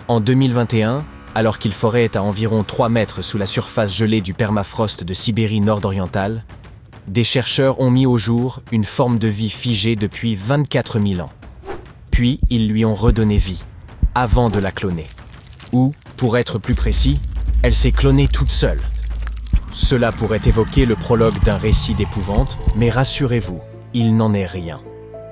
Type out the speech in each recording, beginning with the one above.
En 2021, alors qu'il forait à environ 3 mètres sous la surface gelée du permafrost de Sibérie nord-orientale, des chercheurs ont mis au jour une forme de vie figée depuis 24 000 ans. Puis, ils lui ont redonné vie, avant de la cloner. Ou, pour être plus précis, elle s'est clonée toute seule. Cela pourrait évoquer le prologue d'un récit d'épouvante, mais rassurez-vous, il n'en est rien.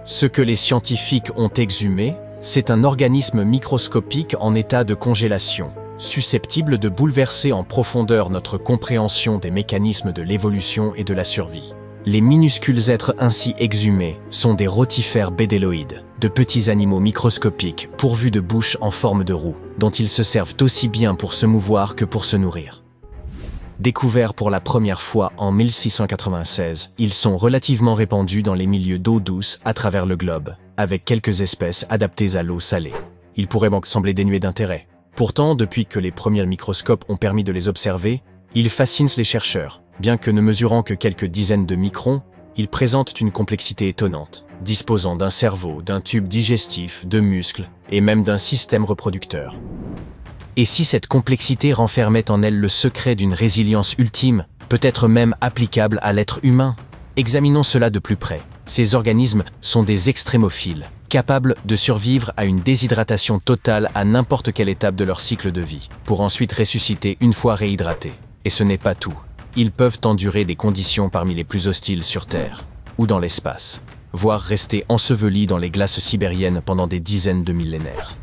Ce que les scientifiques ont exhumé, c'est un organisme microscopique en état de congélation, susceptible de bouleverser en profondeur notre compréhension des mécanismes de l'évolution et de la survie. Les minuscules êtres ainsi exhumés sont des rotifères bédéloïdes, de petits animaux microscopiques pourvus de bouches en forme de roue, dont ils se servent aussi bien pour se mouvoir que pour se nourrir. Découverts pour la première fois en 1696, ils sont relativement répandus dans les milieux d'eau douce à travers le globe, avec quelques espèces adaptées à l'eau salée. Ils pourraient donc sembler dénués d'intérêt. Pourtant, depuis que les premiers microscopes ont permis de les observer, ils fascinent les chercheurs. Bien que ne mesurant que quelques dizaines de microns, ils présentent une complexité étonnante, disposant d'un cerveau, d'un tube digestif, de muscles et même d'un système reproducteur. Et si cette complexité renfermait en elle le secret d'une résilience ultime, peut-être même applicable à l'être humain? Examinons cela de plus près. Ces organismes sont des extrémophiles, capables de survivre à une déshydratation totale à n'importe quelle étape de leur cycle de vie, pour ensuite ressusciter une fois réhydratés. Et ce n'est pas tout. Ils peuvent endurer des conditions parmi les plus hostiles sur Terre, ou dans l'espace, voire rester ensevelis dans les glaces sibériennes pendant des dizaines de millénaires.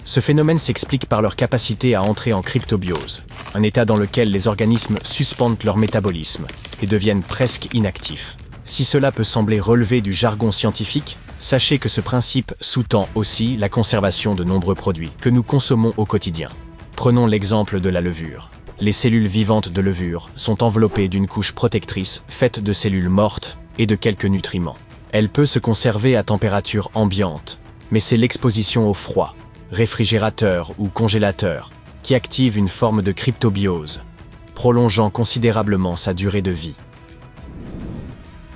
Ce phénomène s'explique par leur capacité à entrer en cryptobiose, un état dans lequel les organismes suspendent leur métabolisme et deviennent presque inactifs. Si cela peut sembler relever du jargon scientifique, sachez que ce principe sous-tend aussi la conservation de nombreux produits que nous consommons au quotidien. Prenons l'exemple de la levure. Les cellules vivantes de levure sont enveloppées d'une couche protectrice faite de cellules mortes et de quelques nutriments. Elle peut se conserver à température ambiante, mais c'est l'exposition au froid, réfrigérateur ou congélateur, qui active une forme de cryptobiose, prolongeant considérablement sa durée de vie.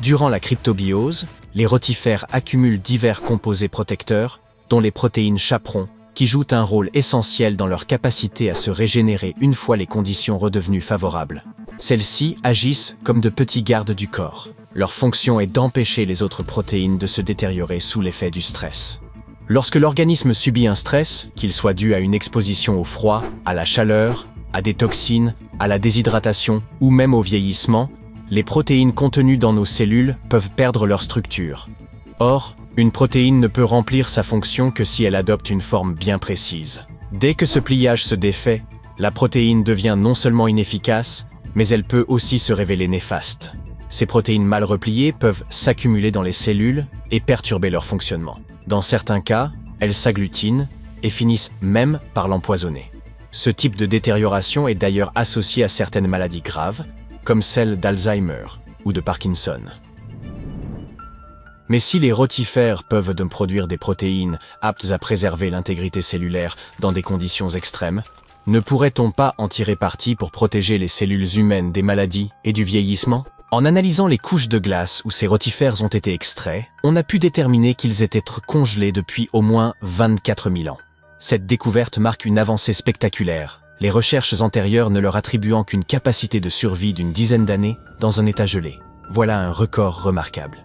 Durant la cryptobiose, les rotifères accumulent divers composés protecteurs, dont les protéines chaperon, qui jouent un rôle essentiel dans leur capacité à se régénérer une fois les conditions redevenues favorables. Celles-ci agissent comme de petits gardes du corps. Leur fonction est d'empêcher les autres protéines de se détériorer sous l'effet du stress. Lorsque l'organisme subit un stress, qu'il soit dû à une exposition au froid, à la chaleur, à des toxines, à la déshydratation ou même au vieillissement, les protéines contenues dans nos cellules peuvent perdre leur structure. Or, une protéine ne peut remplir sa fonction que si elle adopte une forme bien précise. Dès que ce pliage se défait, la protéine devient non seulement inefficace, mais elle peut aussi se révéler néfaste. Ces protéines mal repliées peuvent s'accumuler dans les cellules et perturber leur fonctionnement. Dans certains cas, elles s'agglutinent et finissent même par l'empoisonner. Ce type de détérioration est d'ailleurs associé à certaines maladies graves, comme celle d'Alzheimer ou de Parkinson. Mais si les rotifères peuvent produire des protéines aptes à préserver l'intégrité cellulaire dans des conditions extrêmes, ne pourrait-on pas en tirer parti pour protéger les cellules humaines des maladies et du vieillissement? En analysant les couches de glace où ces rotifères ont été extraits, on a pu déterminer qu'ils étaient congelés depuis au moins 24 000 ans. Cette découverte marque une avancée spectaculaire, les recherches antérieures ne leur attribuant qu'une capacité de survie d'une dizaine d'années dans un état gelé. Voilà un record remarquable.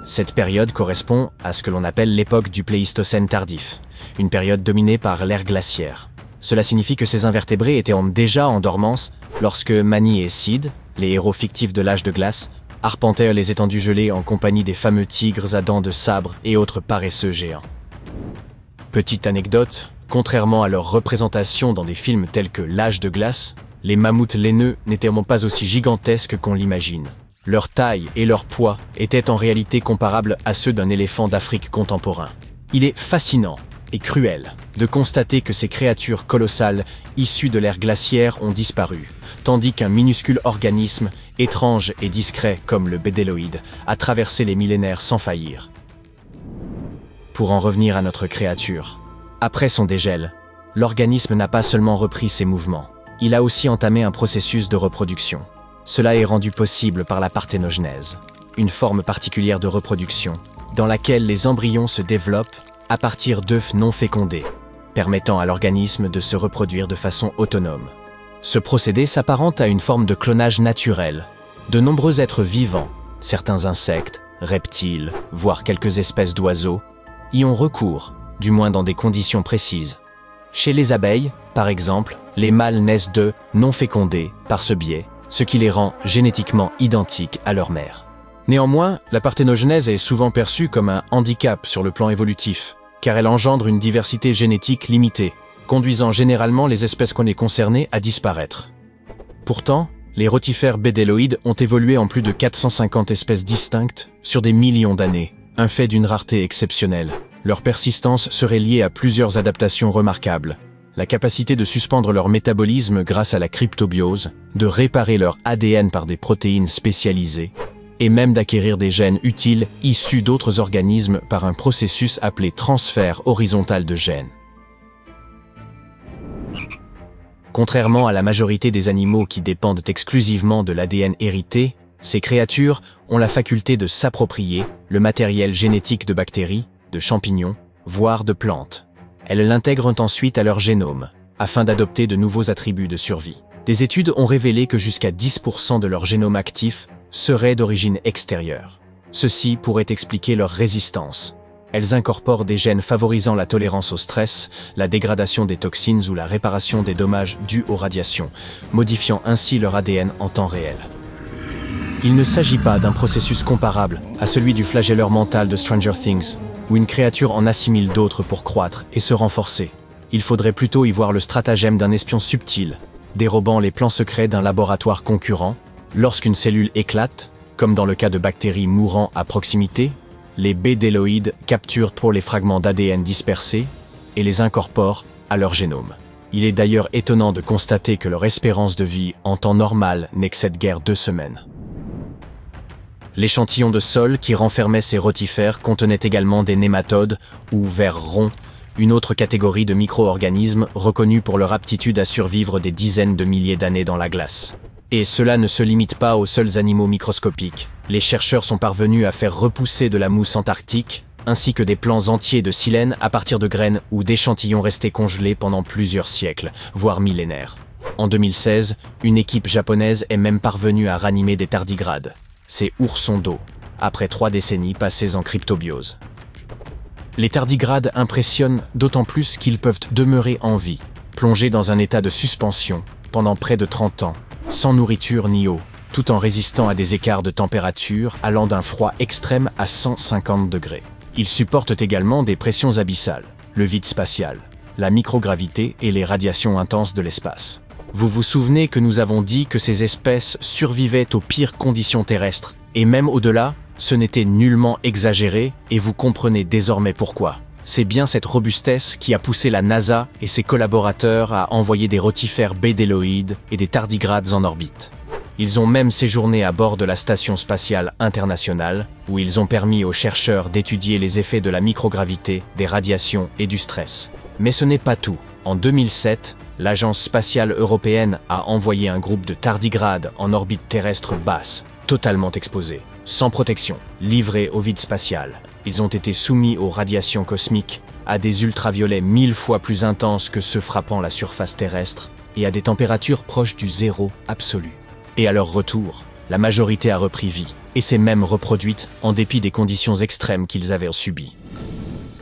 Cette période correspond à ce que l'on appelle l'époque du Pléistocène tardif, une période dominée par l'ère glaciaire. Cela signifie que ces invertébrés étaient déjà en dormance lorsque Mani et Sid, les héros fictifs de l'âge de glace, arpentèrent les étendues gelées en compagnie des fameux tigres à dents de sabre et autres paresseux géants. Petite anecdote, contrairement à leur représentation dans des films tels que L'âge de glace, les mammouths laineux n'étaient pas aussi gigantesques qu'on l'imagine. Leur taille et leur poids étaient en réalité comparables à ceux d'un éléphant d'Afrique contemporain. Il est fascinant et cruel de constater que ces créatures colossales issues de l'ère glaciaire ont disparu, tandis qu'un minuscule organisme, étrange et discret comme le bédéloïde, a traversé les millénaires sans faillir. Pour en revenir à notre créature, après son dégel, l'organisme n'a pas seulement repris ses mouvements, il a aussi entamé un processus de reproduction. Cela est rendu possible par la parthénogenèse, une forme particulière de reproduction, dans laquelle les embryons se développent à partir d'œufs non fécondés. permettant à l'organisme de se reproduire de façon autonome. Ce procédé s'apparente à une forme de clonage naturel. De nombreux êtres vivants, certains insectes, reptiles, voire quelques espèces d'oiseaux, y ont recours, du moins dans des conditions précises. Chez les abeilles, par exemple, les mâles naissent d'œufs non fécondés par ce biais, ce qui les rend génétiquement identiques à leur mère. Néanmoins, la parthénogenèse est souvent perçue comme un handicap sur le plan évolutif, car elle engendre une diversité génétique limitée, conduisant généralement les espèces qu'on est concernées à disparaître. Pourtant, les rotifères bédéloïdes ont évolué en plus de 450 espèces distinctes sur des millions d'années, un fait d'une rareté exceptionnelle. Leur persistance serait liée à plusieurs adaptations remarquables. La capacité de suspendre leur métabolisme grâce à la cryptobiose, de réparer leur ADN par des protéines spécialisées, et même d'acquérir des gènes utiles issus d'autres organismes par un processus appelé transfert horizontal de gènes. Contrairement à la majorité des animaux qui dépendent exclusivement de l'ADN hérité, ces créatures ont la faculté de s'approprier le matériel génétique de bactéries, de champignons, voire de plantes. Elles l'intègrent ensuite à leur génome, afin d'adopter de nouveaux attributs de survie. Des études ont révélé que jusqu'à 10% de leur génome actif serait d'origine extérieure. Ceci pourrait expliquer leur résistance. Elles incorporent des gènes favorisant la tolérance au stress, la dégradation des toxines ou la réparation des dommages dus aux radiations, modifiant ainsi leur ADN en temps réel. Il ne s'agit pas d'un processus comparable à celui du flagelleur mental de Stranger Things, où une créature en assimile d'autres pour croître et se renforcer. Il faudrait plutôt y voir le stratagème d'un espion subtil, dérobant les plans secrets d'un laboratoire concurrent. Lorsqu'une cellule éclate, comme dans le cas de bactéries mourant à proximité, les bédéloïdes capturent pour les fragments d'ADN dispersés et les incorporent à leur génome. Il est d'ailleurs étonnant de constater que leur espérance de vie en temps normal n'excède guère 2 semaines. L'échantillon de sol qui renfermait ces rotifères contenait également des nématodes ou vers ronds, une autre catégorie de micro-organismes reconnus pour leur aptitude à survivre des dizaines de milliers d'années dans la glace. Et cela ne se limite pas aux seuls animaux microscopiques. Les chercheurs sont parvenus à faire repousser de la mousse antarctique, ainsi que des plants entiers de silène à partir de graines ou d'échantillons restés congelés pendant plusieurs siècles, voire millénaires. En 2016, une équipe japonaise est même parvenue à ranimer des tardigrades, ces oursons d'eau, après 3 décennies passées en cryptobiose. Les tardigrades impressionnent d'autant plus qu'ils peuvent demeurer en vie, plongés dans un état de suspension pendant près de 30 ans, sans nourriture ni eau, tout en résistant à des écarts de température allant d'un froid extrême à 150 degrés. Ils supportent également des pressions abyssales, le vide spatial, la microgravité et les radiations intenses de l'espace. Vous vous souvenez que nous avons dit que ces espèces survivaient aux pires conditions terrestres, et même au-delà, ce n'était nullement exagéré, et vous comprenez désormais pourquoi. C'est bien cette robustesse qui a poussé la NASA et ses collaborateurs à envoyer des rotifères bédéloïdes et des tardigrades en orbite. Ils ont même séjourné à bord de la Station spatiale internationale, où ils ont permis aux chercheurs d'étudier les effets de la microgravité, des radiations et du stress. Mais ce n'est pas tout. En 2007, l'Agence spatiale européenne a envoyé un groupe de tardigrades en orbite terrestre basse, totalement exposés, sans protection, livrés au vide spatial. Ils ont été soumis aux radiations cosmiques, à des ultraviolets 1000 fois plus intenses que ceux frappant la surface terrestre, et à des températures proches du zéro absolu. Et à leur retour, la majorité a repris vie, et s'est même reproduite en dépit des conditions extrêmes qu'ils avaient subies.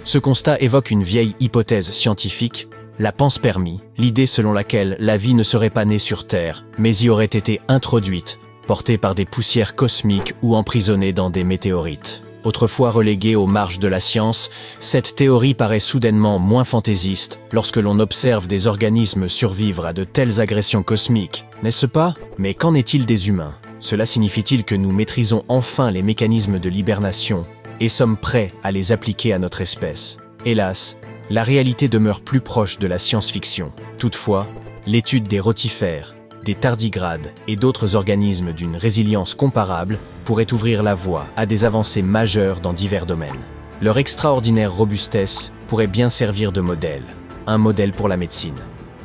Ce constat évoque une vieille hypothèse scientifique, la panspermie, l'idée selon laquelle la vie ne serait pas née sur Terre, mais y aurait été introduite, portée par des poussières cosmiques ou emprisonnée dans des météorites. Autrefois reléguée aux marges de la science, cette théorie paraît soudainement moins fantaisiste lorsque l'on observe des organismes survivre à de telles agressions cosmiques, n'est-ce pas? Mais qu'en est-il des humains? Cela signifie-t-il que nous maîtrisons enfin les mécanismes de l'hibernation et sommes prêts à les appliquer à notre espèce? Hélas, la réalité demeure plus proche de la science-fiction. Toutefois, l'étude des rotifères, des tardigrades et d'autres organismes d'une résilience comparable pourrait ouvrir la voie à des avancées majeures dans divers domaines. Leur extraordinaire robustesse pourrait bien servir de modèle, un modèle pour la médecine,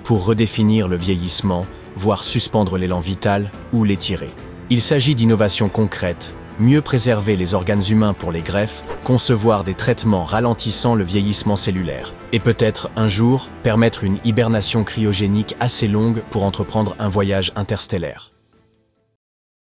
pour redéfinir le vieillissement, voire suspendre l'élan vital ou l'étirer. Il s'agit d'innovations concrètes, mieux préserver les organes humains pour les greffes, concevoir des traitements ralentissant le vieillissement cellulaire, et peut-être, un jour, permettre une hibernation cryogénique assez longue pour entreprendre un voyage interstellaire.